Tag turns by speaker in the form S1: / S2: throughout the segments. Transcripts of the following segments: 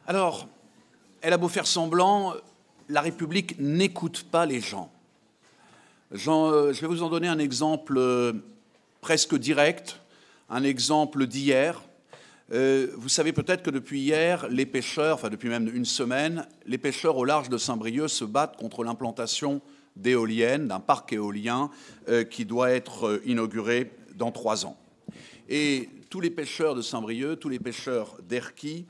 S1: Alors, elle a beau faire semblant, la République n'écoute pas les gens. Je vais vous en donner un exemple presque direct, un exemple d'hier. Vous savez peut-être que depuis hier, les pêcheurs, enfin depuis même une semaine, les pêcheurs au large de Saint-Brieuc se battent contre l'implantation d'éoliennes, d'un parc éolien qui doit être inauguré dans 3 ans. Et tous les pêcheurs de Saint-Brieuc, tous les pêcheurs d'Erquy,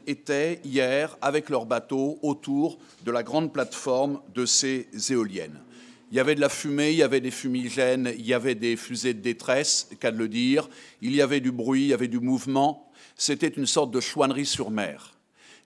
S1: étaient hier avec leurs bateaux autour de la grande plateforme de ces éoliennes. Il y avait de la fumée, il y avait des fumigènes, il y avait des fusées de détresse, cas de le dire, il y avait du bruit, il y avait du mouvement. C'était une sorte de chouannerie sur mer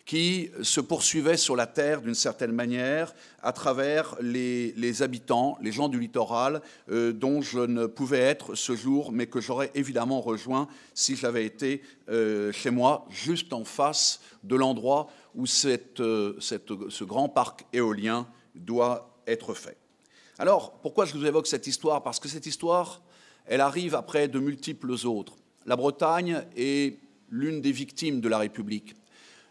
S1: qui se poursuivait sur la terre d'une certaine manière à travers les habitants, les gens du littoral, dont je ne pouvais être ce jour, mais que j'aurais évidemment rejoint si j'avais été chez moi, juste en face de l'endroit où ce grand parc éolien doit être fait. Alors, pourquoi je vous évoque cette histoire? Parce que cette histoire, elle arrive après de multiples autres. La Bretagne est l'une des victimes de la République.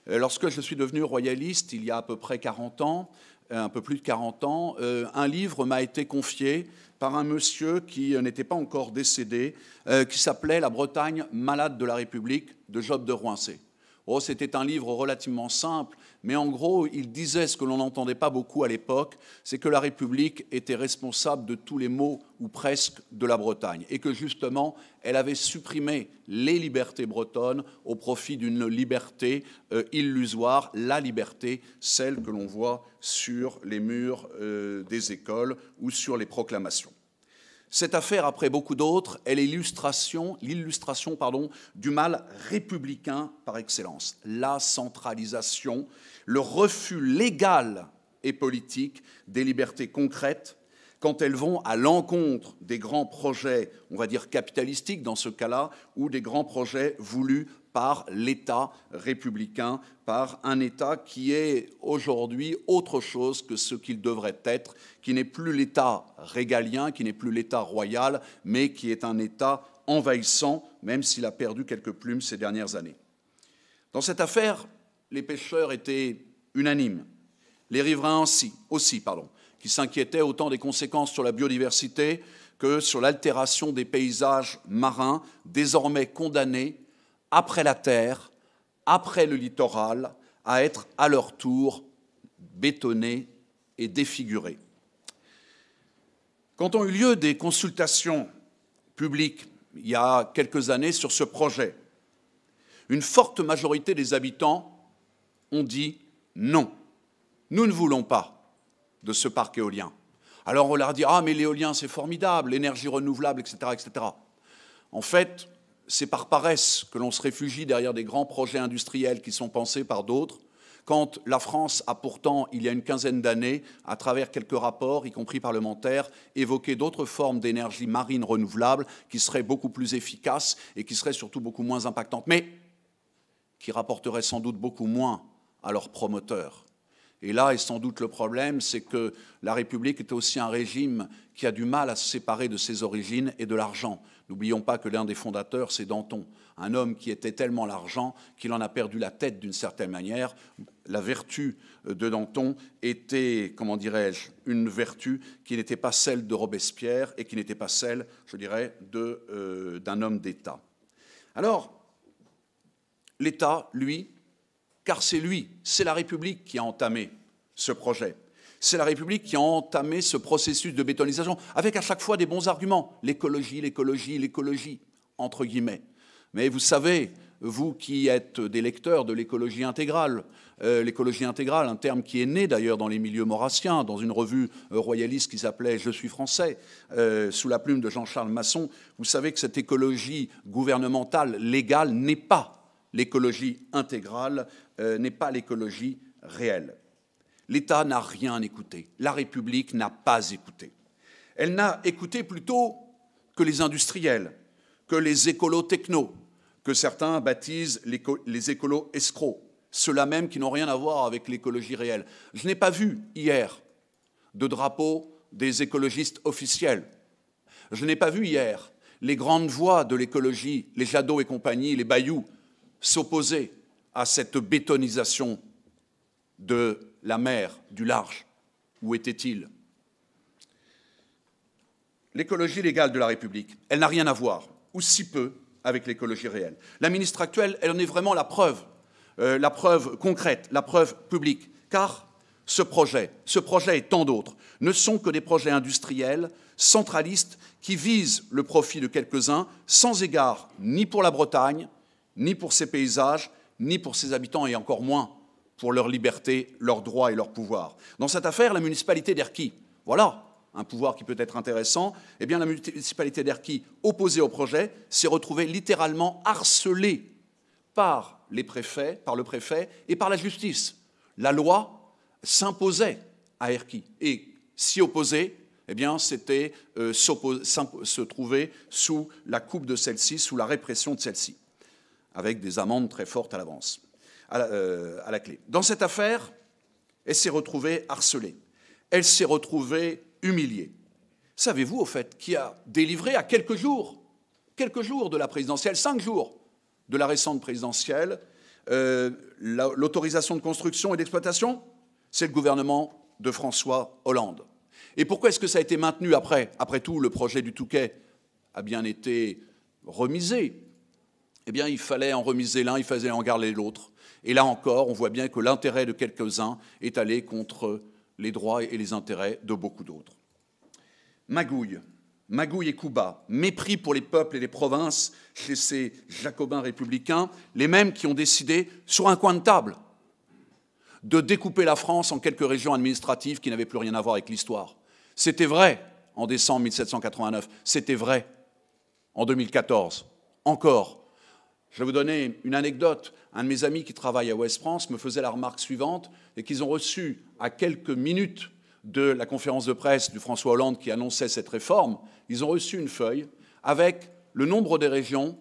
S1: Lorsque je suis devenu royaliste, il y a à peu près 40 ans, un peu plus de 40 ans, un livre m'a été confié par un monsieur qui n'était pas encore décédé, qui s'appelait « La Bretagne malade de la République » de Job de Roincé. Oh, c'était un livre relativement simple, mais en gros, il disait ce que l'on n'entendait pas beaucoup à l'époque, c'est que la République était responsable de tous les maux, ou presque, de la Bretagne, et que justement, elle avait supprimé les libertés bretonnes au profit d'une liberté illusoire, la liberté, celle que l'on voit sur les murs des écoles ou sur les proclamations. Cette affaire, après beaucoup d'autres, est l'illustration du mal républicain par excellence. La centralisation, le refus légal et politique des libertés concrètes quand elles vont à l'encontre des grands projets, on va dire capitalistiques dans ce cas-là, ou des grands projets voulus par l'État républicain, par un État qui est aujourd'hui autre chose que ce qu'il devrait être, qui n'est plus l'État régalien, qui n'est plus l'État royal, mais qui est un État envahissant, même s'il a perdu quelques plumes ces dernières années. Dans cette affaire, les pêcheurs étaient unanimes, les riverains aussi, qui s'inquiétaient autant des conséquences sur la biodiversité que sur l'altération des paysages marins, désormais condamnés après la terre, après le littoral, à être à leur tour bétonnés et défigurés. Quand ont eu lieu des consultations publiques il y a quelques années sur ce projet, une forte majorité des habitants ont dit non, nous ne voulons pas de ce parc éolien. Alors on leur dit « Ah, mais l'éolien c'est formidable, l'énergie renouvelable, etc. etc. » En fait, c'est par paresse que l'on se réfugie derrière des grands projets industriels qui sont pensés par d'autres, quand la France a pourtant, il y a une quinzaine d'années, à travers quelques rapports, y compris parlementaires, évoqué d'autres formes d'énergie marine renouvelable qui seraient beaucoup plus efficaces et qui seraient surtout beaucoup moins impactantes, mais qui rapporteraient sans doute beaucoup moins à leurs promoteurs. Et là est sans doute le problème, c'est que la République est aussi un régime qui a du mal à se séparer de ses origines et de l'argent. N'oublions pas que l'un des fondateurs, c'est Danton, un homme qui était tellement l'argent qu'il en a perdu la tête d'une certaine manière. La vertu de Danton était, comment dirais-je, une vertu qui n'était pas celle de Robespierre et qui n'était pas celle, je dirais, d'un homme d'État. Alors, l'État, lui, car c'est lui, c'est la République qui a entamé ce projet. C'est la République qui a entamé ce processus de bétonisation, avec à chaque fois des bons arguments. L'écologie, l'écologie, l'écologie, entre guillemets. Mais vous savez, vous qui êtes des lecteurs de l'écologie intégrale, un terme qui est né d'ailleurs dans les milieux maurrassiens, dans une revue royaliste qui s'appelait « Je suis français », sous la plume de Jean-Charles Masson, vous savez que cette écologie gouvernementale légale n'est pas l'écologie intégrale, n'est pas l'écologie réelle. L'État n'a rien écouté. La République n'a pas écouté. Elle n'a écouté plutôt que les industriels, que les écolos-technos, que certains baptisent les écolos-escrocs, ceux-là même qui n'ont rien à voir avec l'écologie réelle. Je n'ai pas vu hier de drapeau des écologistes officiels. Je n'ai pas vu hier les grandes voix de l'écologie, les Jadot et compagnie, les Bayou, s'opposer à cette bétonisation de la mer, du large? Où était-il? L'écologie légale de la République, elle n'a rien à voir, ou si peu, avec l'écologie réelle. La ministre actuelle, elle en est vraiment la preuve concrète, la preuve publique, car ce projet et tant d'autres ne sont que des projets industriels, centralistes, qui visent le profit de quelques-uns, sans égard ni pour la Bretagne, ni pour ses paysages, ni pour ses habitants, et encore moins pour leur liberté, leurs droits et leurs pouvoirs. Dans cette affaire, la municipalité d'Erquy, voilà un pouvoir qui peut être intéressant, eh bien la municipalité d'Erquy, opposée au projet, s'est retrouvée littéralement harcelée par le préfet et par la justice. La loi s'imposait à Erquy, et s'y opposer, eh bien, c'était se trouver sous la coupe de celle-ci, sous la répression de celle-ci, avec des amendes très fortes à l'avance, à la clé. Dans cette affaire, elle s'est retrouvée harcelée, elle s'est retrouvée humiliée. Savez-vous, au fait, qui a délivré à quelques jours de la présidentielle, 5 jours de la récente présidentielle, l'autorisation de construction et d'exploitation? C'est le gouvernement de François Hollande. Et pourquoi est-ce que ça a été maintenu après? Après tout, le projet du Touquet a bien été remisé. Eh bien, il fallait en remiser l'un, il fallait en garder l'autre. Et là encore, on voit bien que l'intérêt de quelques-uns est allé contre les droits et les intérêts de beaucoup d'autres. Magouille et coup bas, mépris pour les peuples et les provinces chez ces jacobins républicains, les mêmes qui ont décidé, sur un coin de table, de découper la France en quelques régions administratives qui n'avaient plus rien à voir avec l'histoire. C'était vrai en décembre 1789, c'était vrai en 2014, encore. Je vais vous donner une anecdote. Un de mes amis qui travaille à Ouest France me faisait la remarque suivante, et qu'ils ont reçu à quelques minutes de la conférence de presse de François Hollande qui annonçait cette réforme, ils ont reçu une feuille avec le nombre des régions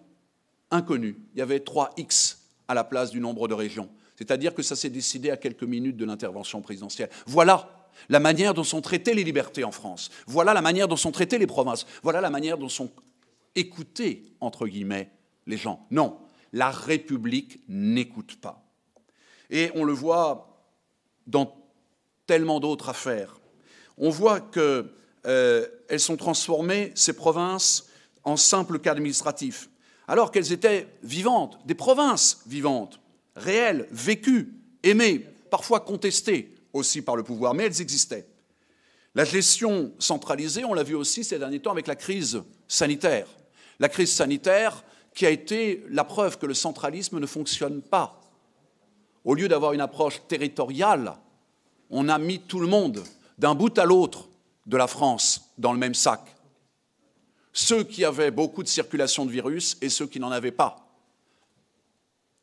S1: inconnues. Il y avait 3X à la place du nombre de régions. C'est-à-dire que ça s'est décidé à quelques minutes de l'intervention présidentielle. Voilà la manière dont sont traitées les libertés en France. Voilà la manière dont sont traitées les provinces. Voilà la manière dont sont écoutés, entre guillemets, les gens. Non, la République n'écoute pas. Et on le voit dans tellement d'autres affaires. On voit qu'elles sont transformées, ces provinces, en simples cas administratifs, alors qu'elles étaient vivantes, des provinces vivantes, réelles, vécues, aimées, parfois contestées aussi par le pouvoir, mais elles existaient. La gestion centralisée, on l'a vu aussi ces derniers temps avec la crise sanitaire. La crise sanitaire qui a été la preuve que le centralisme ne fonctionne pas. Au lieu d'avoir une approche territoriale, on a mis tout le monde d'un bout à l'autre de la France dans le même sac. Ceux qui avaient beaucoup de circulation de virus et ceux qui n'en avaient pas.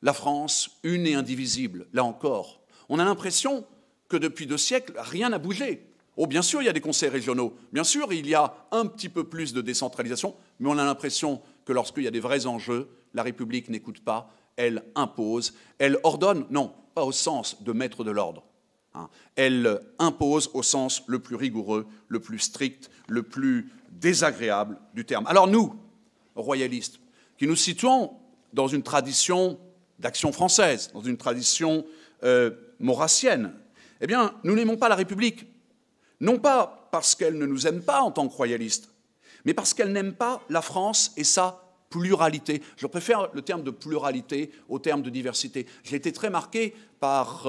S1: La France, une et indivisible, là encore. On a l'impression que depuis 2 siècles, rien n'a bougé. Oh, bien sûr, il y a des conseils régionaux. Bien sûr, il y a un petit peu plus de décentralisation, mais on a l'impression que lorsqu'il y a des vrais enjeux, la République n'écoute pas, elle impose, elle ordonne, non, pas au sens de mettre de l'ordre. Elle impose au sens le plus rigoureux, le plus strict, le plus désagréable du terme. Alors nous, royalistes, qui nous situons dans une tradition d'action française, dans une tradition maurassienne, eh bien, nous n'aimons pas la République. Non pas parce qu'elle ne nous aime pas en tant que royalistes, mais parce qu'elle n'aime pas la France et sa pluralité. Je préfère le terme de pluralité au terme de diversité. J'ai été très marqué par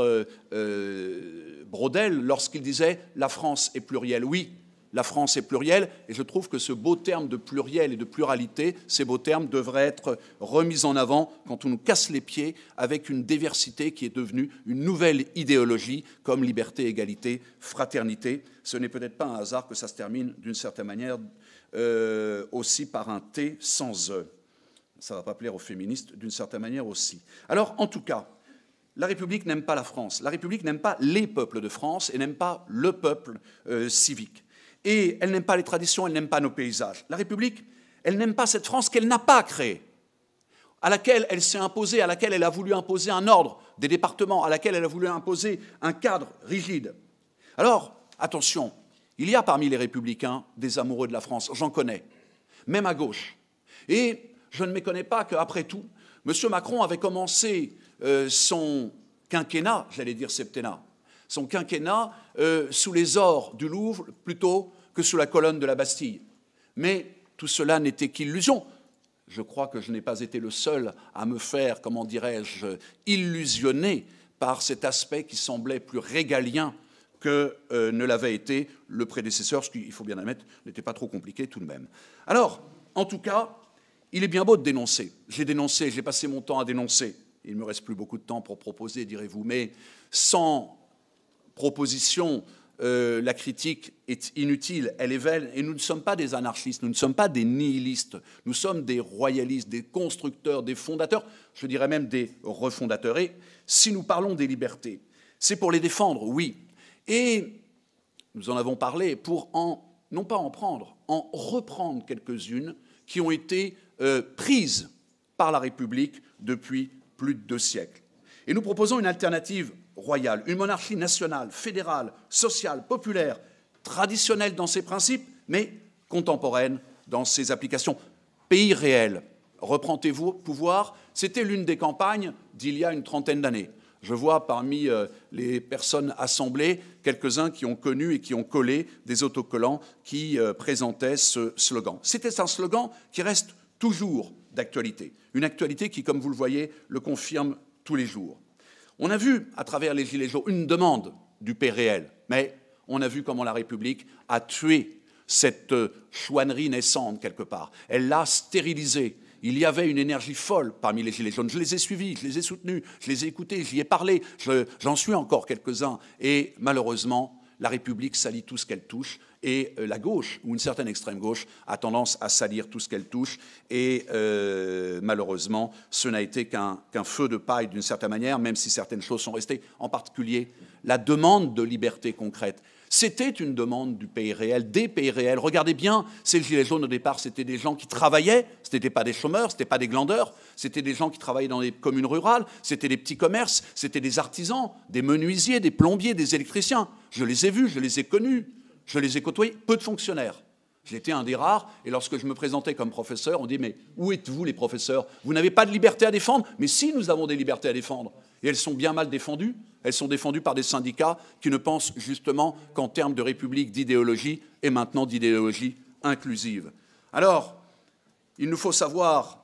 S1: Braudel lorsqu'il disait « la France est plurielle ». Oui, la France est plurielle, et je trouve que ce beau terme de pluriel et de pluralité, ces beaux termes devraient être remis en avant quand on nous casse les pieds avec une diversité qui est devenue une nouvelle idéologie comme liberté, égalité, fraternité. Ce n'est peut-être pas un hasard que ça se termine d'une certaine manière aussi par un T sans E. Ça ne va pas plaire aux féministes d'une certaine manière aussi. Alors, en tout cas, la République n'aime pas la France. La République n'aime pas les peuples de France et n'aime pas le peuple civique. Et elle n'aime pas les traditions, elle n'aime pas nos paysages. La République, elle n'aime pas cette France qu'elle n'a pas créée, à laquelle elle s'est imposée, à laquelle elle a voulu imposer un ordre des départements, à laquelle elle a voulu imposer un cadre rigide. Alors, attention, il y a parmi les républicains des amoureux de la France, j'en connais, même à gauche. Et je ne méconnais pas qu'après tout, M. Macron avait commencé son quinquennat, j'allais dire septennat, son quinquennat sous les ors du Louvre plutôt que sous la colonne de la Bastille. Mais tout cela n'était qu'illusion. Je crois que je n'ai pas été le seul à me faire, comment dirais-je, illusionner par cet aspect qui semblait plus régalien que ne l'avait été le prédécesseur, ce qui, il faut bien admettre, n'était pas trop compliqué tout de même. Alors, en tout cas, il est bien beau de dénoncer. J'ai dénoncé, j'ai passé mon temps à dénoncer. Il ne me reste plus beaucoup de temps pour proposer, direz-vous, mais sans proposition, la critique est inutile, elle est vaine, et nous ne sommes pas des anarchistes, nous ne sommes pas des nihilistes, nous sommes des royalistes, des constructeurs, des fondateurs, je dirais même des refondateurs. Et si nous parlons des libertés, c'est pour les défendre, oui. Et nous en avons parlé pour non pas en prendre, en reprendre quelques-unes qui ont été prises par la République depuis plus de 2 siècles. Et nous proposons une alternative royale, une monarchie nationale, fédérale, sociale, populaire, traditionnelle dans ses principes, mais contemporaine dans ses applications. Pays réel, reprendez-vous pouvoir, c'était l'une des campagnes d'il y a une trentaine d'années. Je vois parmi les personnes assemblées quelques-uns qui ont connu et qui ont collé des autocollants qui présentaient ce slogan. C'était un slogan qui reste toujours d'actualité, une actualité qui, comme vous le voyez, le confirme tous les jours. On a vu, à travers les Gilets jaunes, une demande du pays réel, mais on a vu comment la République a tué cette chouannerie naissante quelque part. Elle l'a stérilisée. Il y avait une énergie folle parmi les Gilets jaunes. Je les ai suivis, je les ai soutenus, je les ai écoutés, j'y ai parlé, j'en suis encore quelques-uns. Et malheureusement, la République salit tout ce qu'elle touche, et la gauche, ou une certaine extrême gauche, a tendance à salir tout ce qu'elle touche, et malheureusement, ce n'a été qu'un feu de paille d'une certaine manière, même si certaines choses sont restées, en particulier la demande de liberté concrète. C'était une demande du pays réel, des pays réels. Regardez bien, ces Gilets jaunes au départ, c'était des gens qui travaillaient, ce n'étaient pas des chômeurs, ce n'étaient pas des glandeurs, c'était des gens qui travaillaient dans les communes rurales, c'était des petits commerces, c'était des artisans, des menuisiers, des plombiers, des électriciens. Je les ai vus, je les ai connus, je les ai côtoyés, peu de fonctionnaires. J'étais un des rares, et lorsque je me présentais comme professeur, on dit « Mais où êtes-vous les professeurs? Vous n'avez pas de liberté à défendre ?» Mais si, nous avons des libertés à défendre. Et elles sont bien mal défendues. Elles sont défendues par des syndicats qui ne pensent justement qu'en termes de république, d'idéologie, et maintenant d'idéologie inclusive. Alors, il nous faut savoir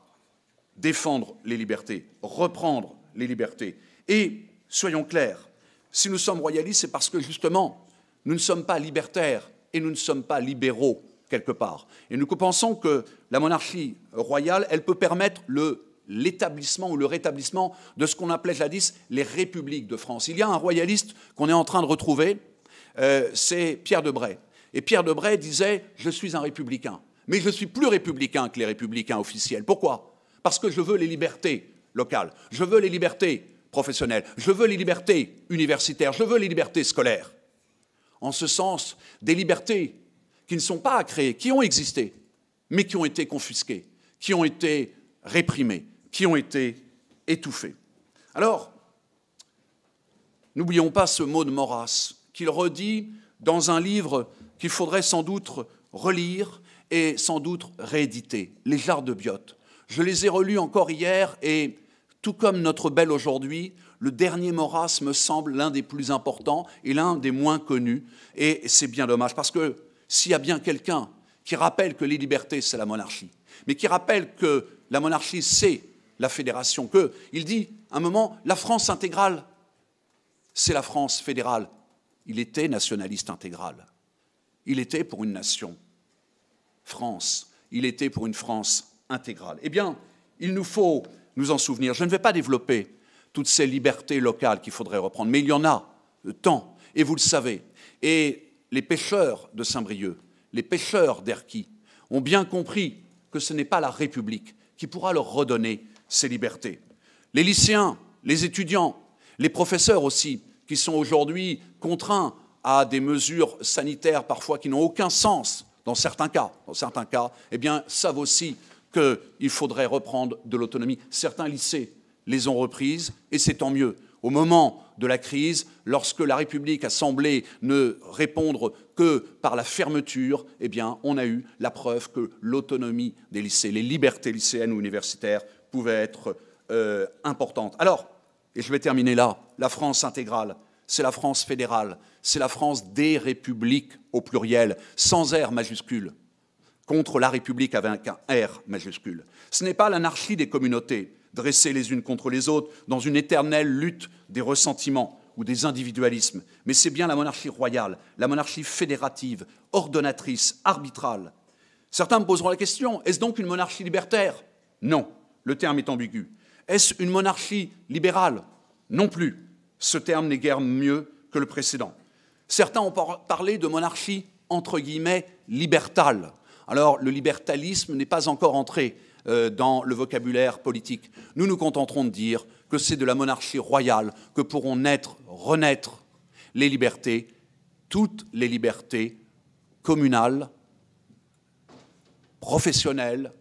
S1: défendre les libertés, reprendre les libertés. Et, soyons clairs, si nous sommes royalistes, c'est parce que justement, nous ne sommes pas libertaires et nous ne sommes pas libéraux, quelque part. Et nous pensons que la monarchie royale, elle peut permettre l'établissement ou le rétablissement de ce qu'on appelait jadis les républiques de France. Il y a un royaliste qu'on est en train de retrouver, c'est Pierre de Bray. Et Pierre de Bray disait « Je suis un républicain, mais je suis plus républicain que les républicains officiels. » Pourquoi? Parce que je veux les libertés locales, je veux les libertés professionnelles, je veux les libertés universitaires, je veux les libertés scolaires. En ce sens, des libertés qui ne sont pas à créer, qui ont existé, mais qui ont été confisquées, qui ont été réprimées, qui ont été étouffées. Alors, n'oublions pas ce mot de Maurras, qu'il redit dans un livre qu'il faudrait sans doute relire et sans doute rééditer, Les Jarres de Biot. Je les ai relus encore hier et, tout comme notre belle aujourd'hui, le dernier Maurras me semble l'un des plus importants et l'un des moins connus. Et c'est bien dommage, parce que s'il y a bien quelqu'un qui rappelle que les libertés, c'est la monarchie, mais qui rappelle que la monarchie, c'est la fédération, qu'il dit, à un moment, la France intégrale, c'est la France fédérale. Il était nationaliste intégral. Il était pour une nation, France. Il était pour une France intégrale. Eh bien, il nous faut nous en souvenir. Je ne vais pas développer toutes ces libertés locales qu'il faudrait reprendre, mais il y en a tant, et vous le savez. Et les pêcheurs de Saint-Brieuc, les pêcheurs d'Erquy, ont bien compris que ce n'est pas la République qui pourra leur redonner ces libertés. Les lycéens, les étudiants, les professeurs aussi, qui sont aujourd'hui contraints à des mesures sanitaires parfois qui n'ont aucun sens, dans certains cas, eh bien, savent aussi qu'il faudrait reprendre de l'autonomie. Certains lycées les ont reprises, et c'est tant mieux. Au moment de la crise, lorsque la République a semblé ne répondre que par la fermeture, eh bien, on a eu la preuve que l'autonomie des lycées, les libertés lycéennes ou universitaires pouvaient être importante. Alors, et je vais terminer là, la France intégrale, c'est la France fédérale, c'est la France des républiques au pluriel, sans R majuscule, contre la République avec un R majuscule. Ce n'est pas l'anarchie des communautés, dressées les unes contre les autres, dans une éternelle lutte des ressentiments ou des individualismes, mais c'est bien la monarchie royale, la monarchie fédérative, ordonnatrice, arbitrale. Certains me poseront la question, est-ce donc une monarchie libertaire? Non, le terme est ambigu. Est-ce une monarchie libérale? Non plus. Ce terme n'est guère mieux que le précédent. Certains ont parlé de monarchie, entre guillemets, libertale. Alors, le libertalisme n'est pas encore entré dans le vocabulaire politique. Nous nous contenterons de dire que c'est de la monarchie royale que pourront naître, renaître les libertés, toutes les libertés communales, professionnelles,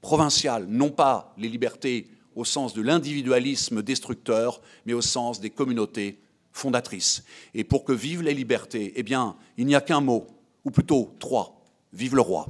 S1: provinciales, non pas les libertés au sens de l'individualisme destructeur, mais au sens des communautés fondatrices. Et pour que vivent les libertés, eh bien, il n'y a qu'un mot, ou plutôt trois, vive le roi.